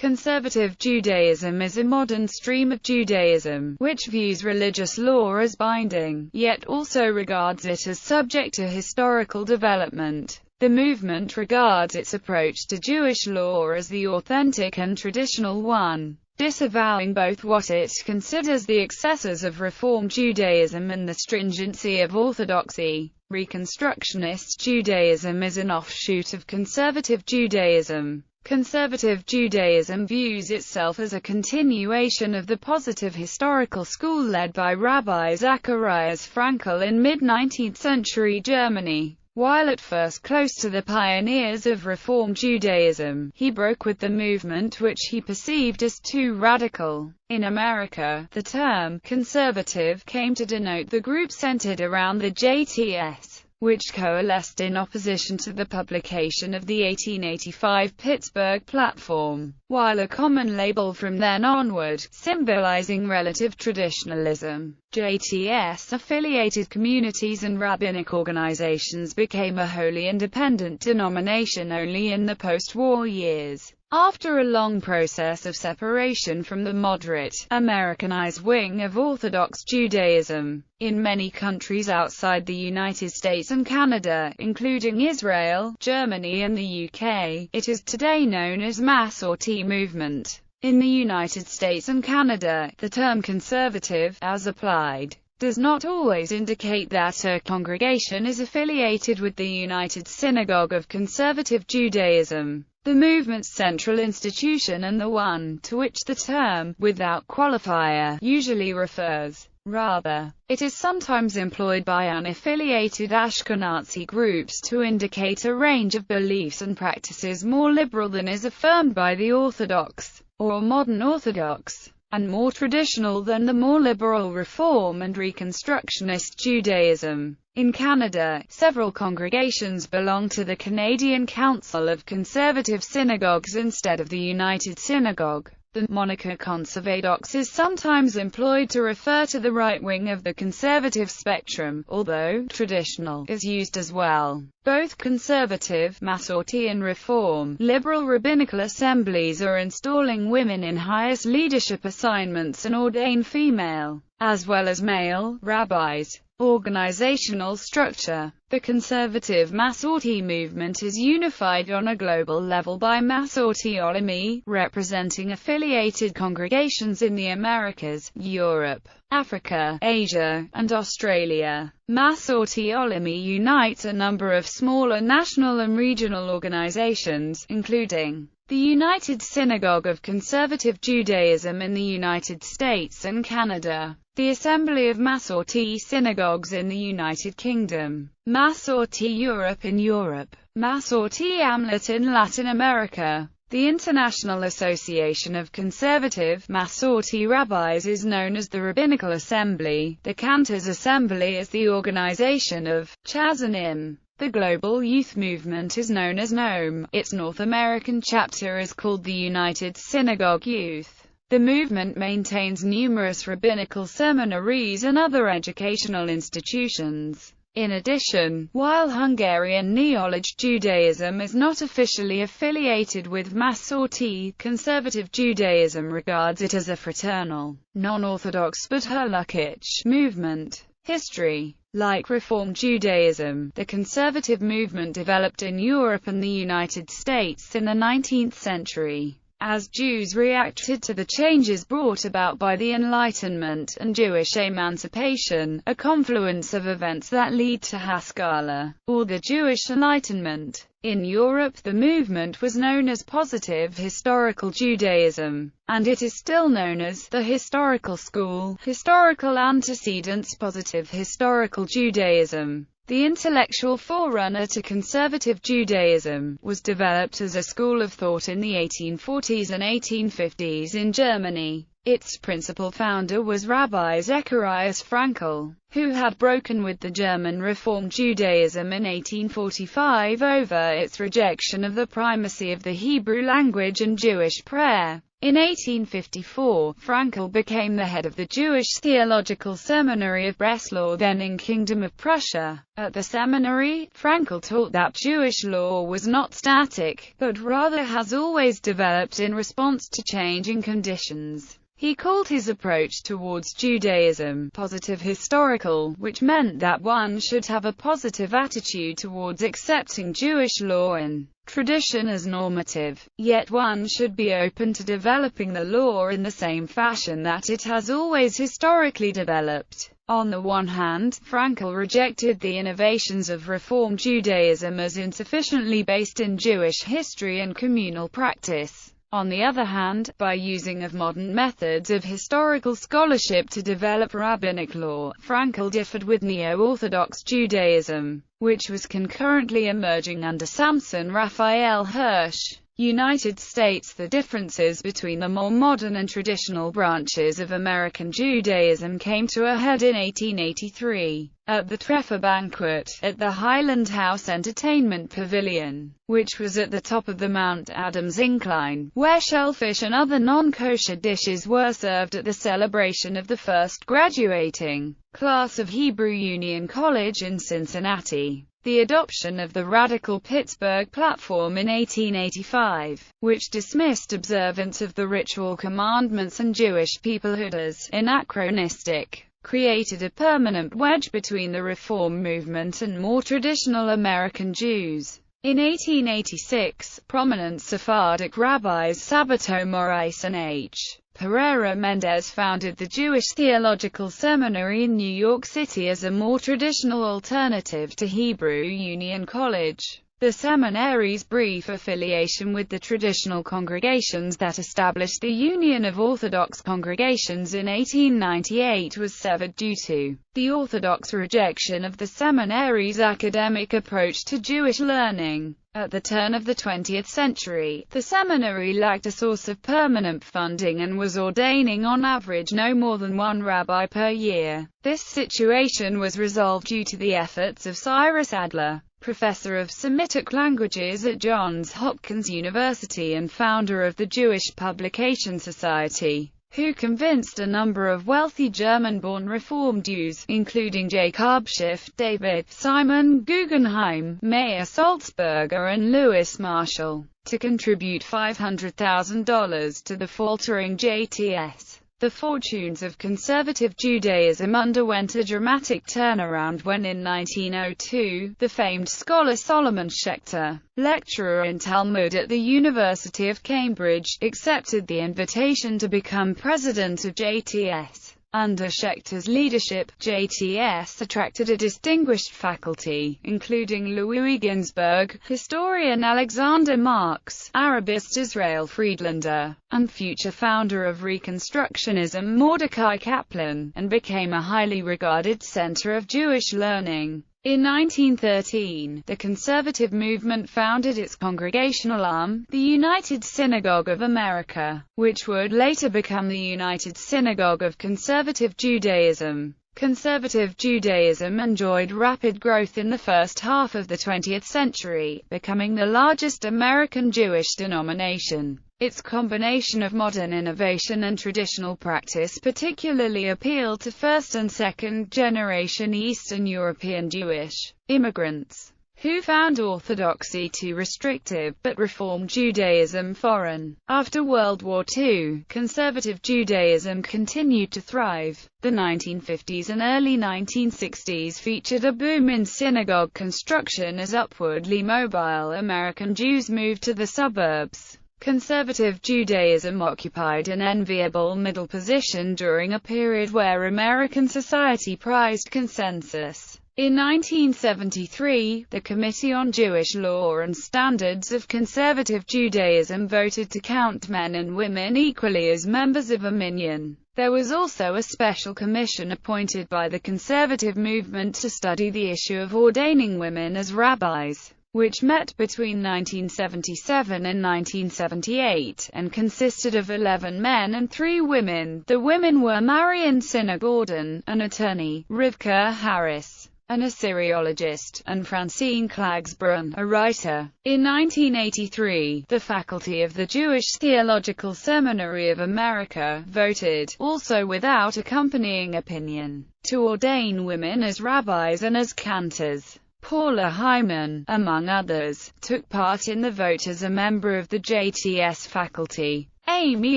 Conservative Judaism is a modern stream of Judaism, which views religious law as binding, yet also regards it as subject to historical development. The movement regards its approach to Jewish law as the authentic and traditional one, disavowing both what it considers the excesses of Reform Judaism and the stringency of Orthodoxy. Reconstructionist Judaism is an offshoot of Conservative Judaism. Conservative Judaism views itself as a continuation of the positive historical school led by Rabbi Zacharias Frankel in mid-19th century Germany. While at first close to the pioneers of Reform Judaism, he broke with the movement which he perceived as too radical. In America, the term conservative came to denote the group centered around the JTS, which coalesced in opposition to the publication of the 1885 Pittsburgh Platform, while a common label from then onward, symbolizing relative traditionalism. JTS-affiliated communities and rabbinic organizations became a wholly independent denomination only in the post-war years, after a long process of separation from the moderate, Americanized wing of Orthodox Judaism. In many countries outside the United States and Canada, including Israel, Germany and the UK, it is today known as Masorti movement. In the United States and Canada, the term conservative, as applied, does not always indicate that a congregation is affiliated with the United Synagogue of Conservative Judaism, the movement's central institution and the one to which the term, without qualifier, usually refers. Rather, it is sometimes employed by unaffiliated Ashkenazi groups to indicate a range of beliefs and practices more liberal than is affirmed by the Orthodox, or modern Orthodox, and more traditional than the more liberal Reform and Reconstructionist Judaism. In Canada, several congregations belong to the Canadian Council of Conservative Synagogues instead of the United Synagogue. The moniker conservadox is sometimes employed to refer to the right wing of the conservative spectrum, although traditional is used as well. Both conservative, Masorti and Reform, liberal rabbinical assemblies are installing women in highest leadership assignments and ordain female, as well as male, rabbis. Organizational structure. The conservative Masorti movement is unified on a global level by Masorti Ollman, representing affiliated congregations in the Americas, Europe, Africa, Asia, and Australia. Masorti Ollman unites a number of smaller national and regional organizations, including the United Synagogue of Conservative Judaism in the United States and Canada, the Assembly of Masorti Synagogues in the United Kingdom, Masorti Europe in Europe, Masorti Amlit in Latin America. The International Association of Conservative Masorti Rabbis is known as the Rabbinical Assembly. The Cantors Assembly is the organization of Chazanim. The global youth movement is known as NOM. Its North American chapter is called the United Synagogue Youth. The movement maintains numerous rabbinical seminaries and other educational institutions. In addition, while Hungarian Knowledge Judaism is not officially affiliated with Masorti, Conservative Judaism regards it as a fraternal, non-Orthodox but halakhic movement. History. Like Reform Judaism, the conservative movement developed in Europe and the United States in the 19th century. As Jews reacted to the changes brought about by the Enlightenment and Jewish emancipation, a confluence of events that lead to Haskalah, or the Jewish Enlightenment. In Europe the movement was known as Positive Historical Judaism, and it is still known as the Historical School. Historical antecedents. Positive Historical Judaism, the intellectual forerunner to Conservative Judaism, was developed as a school of thought in the 1840s and 1850s in Germany. Its principal founder was Rabbi Zacharias Frankel, who had broken with the German Reform Judaism in 1845 over its rejection of the primacy of the Hebrew language and Jewish prayer. In 1854, Frankl became the head of the Jewish Theological Seminary of Breslau, then in Kingdom of Prussia. At the seminary, Frankl taught that Jewish law was not static, but rather has always developed in response to changing conditions. He called his approach towards Judaism positive historical, which meant that one should have a positive attitude towards accepting Jewish law and tradition as normative, yet one should be open to developing the law in the same fashion that it has always historically developed. On the one hand, Frankl rejected the innovations of Reform Judaism as insufficiently based in Jewish history and communal practice. On the other hand, by using of modern methods of historical scholarship to develop rabbinic law, Frankl differed with Neo-Orthodox Judaism, which was concurrently emerging under Samson Raphael Hirsch. United States. The differences between the more modern and traditional branches of American Judaism came to a head in 1883, at the Treffer Banquet, at the Highland House Entertainment Pavilion, which was at the top of the Mount Adams Incline, where shellfish and other non-kosher dishes were served at the celebration of the first graduating class of Hebrew Union College in Cincinnati. The adoption of the radical Pittsburgh Platform in 1885, which dismissed observance of the ritual commandments and Jewish peoplehood as anachronistic, created a permanent wedge between the Reform movement and more traditional American Jews. In 1886, prominent Sephardic rabbis Sabato Morais and H. Pereira Mendez founded the Jewish Theological Seminary in New York City as a more traditional alternative to Hebrew Union College. The seminary's brief affiliation with the traditional congregations that established the Union of Orthodox Congregations in 1898 was severed due to the Orthodox rejection of the seminary's academic approach to Jewish learning. At the turn of the 20th century, the seminary lacked a source of permanent funding and was ordaining on average no more than one rabbi per year. This situation was resolved due to the efforts of Cyrus Adler, professor of Semitic languages at Johns Hopkins University and founder of the Jewish Publication Society, who convinced a number of wealthy German-born Reformed Jews, including Jacob Schiff, David Simon Guggenheim, Meir Salzberger and Louis Marshall, to contribute $500,000 to the faltering JTS. The fortunes of conservative Judaism underwent a dramatic turnaround when in 1902, the famed scholar Solomon Schechter, lecturer in Talmud at the University of Cambridge, accepted the invitation to become president of JTS. Under Schechter's leadership, JTS attracted a distinguished faculty, including Louis Ginsberg, historian Alexander Marx, Arabist Israel Friedlander, and future founder of Reconstructionism Mordecai Kaplan, and became a highly regarded center of Jewish learning. In 1913, the conservative movement founded its congregational arm, the United Synagogue of America, which would later become the United Synagogue of Conservative Judaism. Conservative Judaism enjoyed rapid growth in the first half of the 20th century, becoming the largest American Jewish denomination. Its combination of modern innovation and traditional practice particularly appealed to first- and second-generation Eastern European Jewish immigrants, who found Orthodoxy too restrictive, but Reform Judaism foreign. After World War II, conservative Judaism continued to thrive. The 1950s and early 1960s featured a boom in synagogue construction as upwardly mobile American Jews moved to the suburbs. Conservative Judaism occupied an enviable middle position during a period where American society prized consensus. In 1973, the Committee on Jewish Law and Standards of Conservative Judaism voted to count men and women equally as members of a minyan. There was also a special commission appointed by the conservative movement to study the issue of ordaining women as rabbis, which met between 1977 and 1978, and consisted of 11 men and 3 women. The women were Marion Sinner Gordon, an attorney, Rivka Harris, an Assyriologist, and Francine Klagsbrun, a writer. In 1983, the faculty of the Jewish Theological Seminary of America voted, also without accompanying opinion, to ordain women as rabbis and as cantors. Paula Hyman, among others, took part in the vote as a member of the JTS faculty. Amy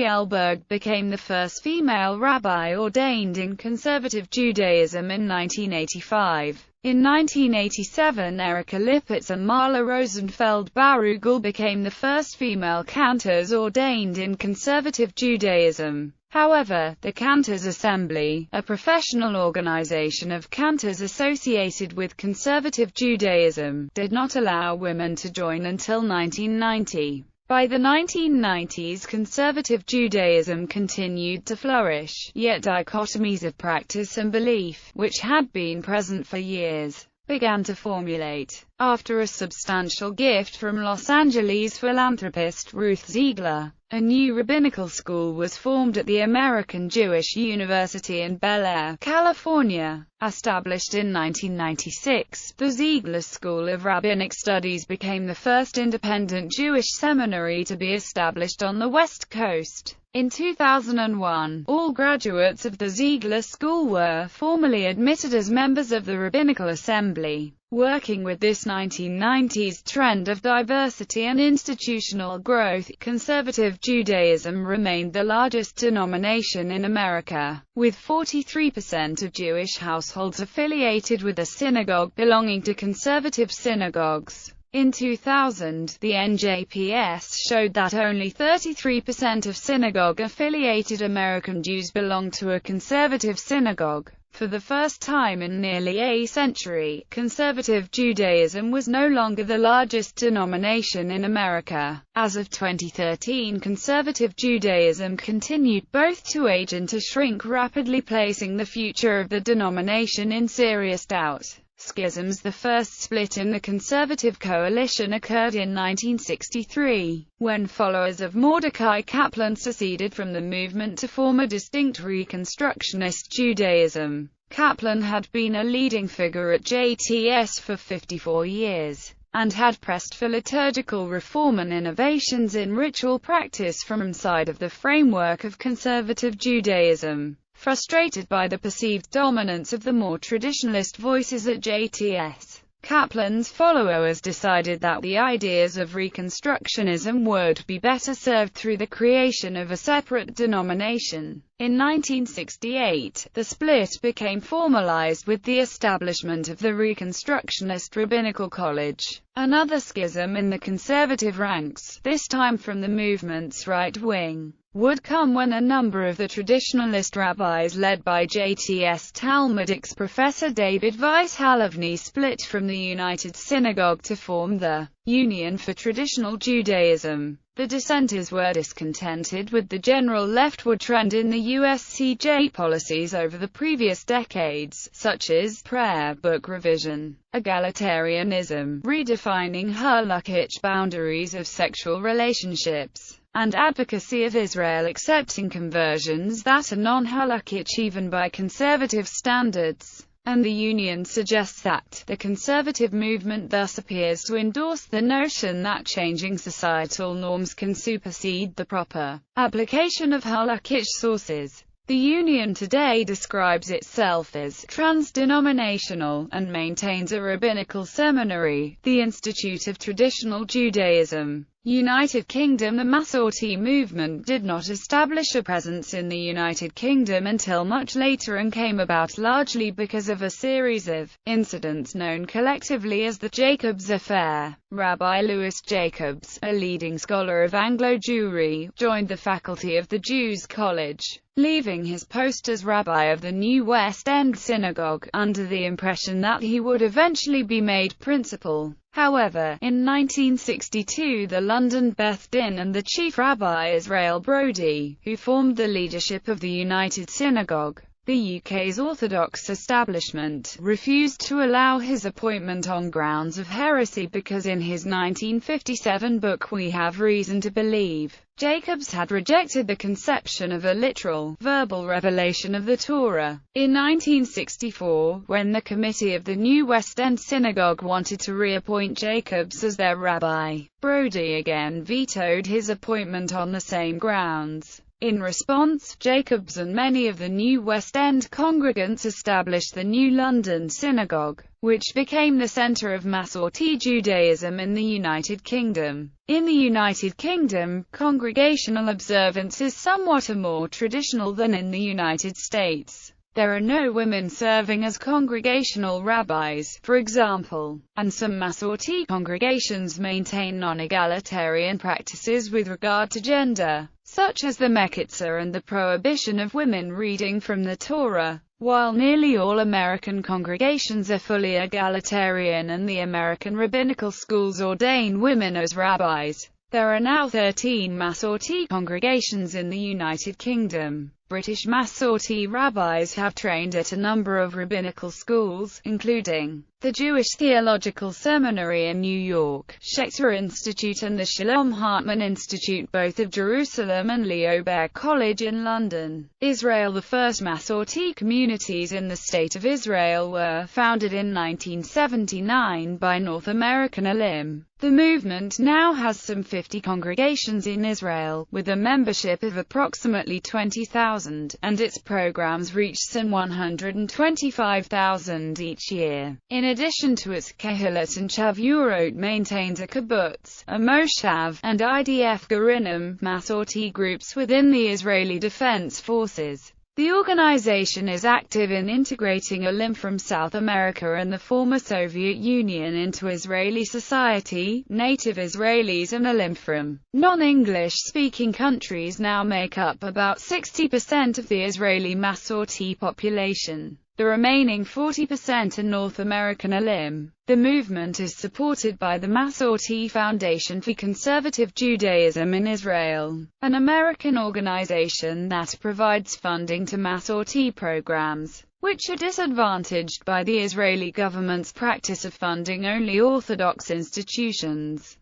Elberg became the first female rabbi ordained in conservative Judaism in 1985. In 1987, Erica Lippitz and Marla Rosenfeld Barugel became the first female cantors ordained in conservative Judaism. However, the Cantors Assembly, a professional organization of cantors associated with conservative Judaism, did not allow women to join until 1990. By the 1990s, conservative Judaism continued to flourish, yet dichotomies of practice and belief, which had been present for years, began to formulate. After a substantial gift from Los Angeles philanthropist Ruth Ziegler, a new rabbinical school was formed at the American Jewish University in Bel Air, California. Established in 1996, the Ziegler School of Rabbinic Studies became the first independent Jewish seminary to be established on the West Coast. In 2001, all graduates of the Ziegler School were formally admitted as members of the Rabbinical Assembly. Working with this 1990s trend of diversity and institutional growth, conservative Judaism remained the largest denomination in America, with 43% of Jewish households affiliated with a synagogue belonging to conservative synagogues. In 2000, the NJPS showed that only 33% of synagogue-affiliated American Jews belonged to a conservative synagogue. For the first time in nearly a century, conservative Judaism was no longer the largest denomination in America. As of 2013, conservative Judaism continued both to age and to shrink rapidly, placing the future of the denomination in serious doubt. Schisms. The first split in the conservative coalition occurred in 1963, when followers of Mordecai Kaplan seceded from the movement to form a distinct Reconstructionist Judaism. Kaplan had been a leading figure at JTS for 54 years, and had pressed for liturgical reform and innovations in ritual practice from inside of the framework of conservative Judaism. Frustrated by the perceived dominance of the more traditionalist voices at JTS, Kaplan's followers decided that the ideas of Reconstructionism would be better served through the creation of a separate denomination. In 1968, the split became formalized with the establishment of the Reconstructionist Rabbinical College. Another schism in the conservative ranks, this time from the movement's right wing, would come when a number of the traditionalist rabbis led by JTS Talmudics professor David Weiss Halavni split from the United Synagogue to form the Union for Traditional Judaism. The dissenters were discontented with the general leftward trend in the USCJ policies over the previous decades, such as prayer book revision, egalitarianism, redefining halakhic boundaries of sexual relationships, and advocacy of Israel accepting conversions that are non-halakhic even by conservative standards. And the Union suggests that the conservative movement thus appears to endorse the notion that changing societal norms can supersede the proper application of halakhic sources. The Union today describes itself as trans-denominational, and maintains a rabbinical seminary, the Institute of Traditional Judaism. United Kingdom. The Masorti movement did not establish a presence in the United Kingdom until much later and came about largely because of a series of incidents known collectively as the Jacobs Affair. Rabbi Louis Jacobs, a leading scholar of Anglo-Jewry, joined the faculty of the Jews College, leaving his post as rabbi of the New West End Synagogue, under the impression that he would eventually be made principal. However, in 1962 the London Beth Din and the chief rabbi Israel Brody, who formed the leadership of the United Synagogue, The UK's Orthodox establishment refused to allow his appointment on grounds of heresy because in his 1957 book We Have Reason to Believe, Jacobs had rejected the conception of a literal, verbal revelation of the Torah. In 1964, when the committee of the New West End Synagogue wanted to reappoint Jacobs as their rabbi, Brodie again vetoed his appointment on the same grounds. In response, Jacobs and many of the New West End congregants established the New London Synagogue, which became the centre of Masorti Judaism in the United Kingdom. In the United Kingdom, congregational observance is somewhat more traditional than in the United States. There are no women serving as congregational rabbis, for example, and some Masorti congregations maintain non-egalitarian practices with regard to gender, such as the Mechitzah and the prohibition of women reading from the Torah. While nearly all American congregations are fully egalitarian and the American rabbinical schools ordain women as rabbis, there are now 13 Masorti congregations in the United Kingdom. British Masorti rabbis have trained at a number of rabbinical schools, including the Jewish Theological Seminary in New York, Schechter Institute and the Shalom Hartman Institute both of Jerusalem and Leo Baer College in London, Israel. The first Masorti communities in the State of Israel were founded in 1979 by North American Ullman. The movement now has some 50 congregations in Israel, with a membership of approximately 20,000, and its programs reach some 125,000 each year. In addition to its Kehilat and Shavuot maintains a kibbutz, a moshav, and IDF Garinim, Masorti groups within the Israeli Defense Forces. The organization is active in integrating Ullman from South America and the former Soviet Union into Israeli society. Native Israelis and Ullman from non-English speaking countries now make up about 60% of the Israeli Masorti population. The remaining 40% are North American Ullman. The movement is supported by the Masorti Foundation for Conservative Judaism in Israel, an American organization that provides funding to Masorti programs, which are disadvantaged by the Israeli government's practice of funding only Orthodox institutions.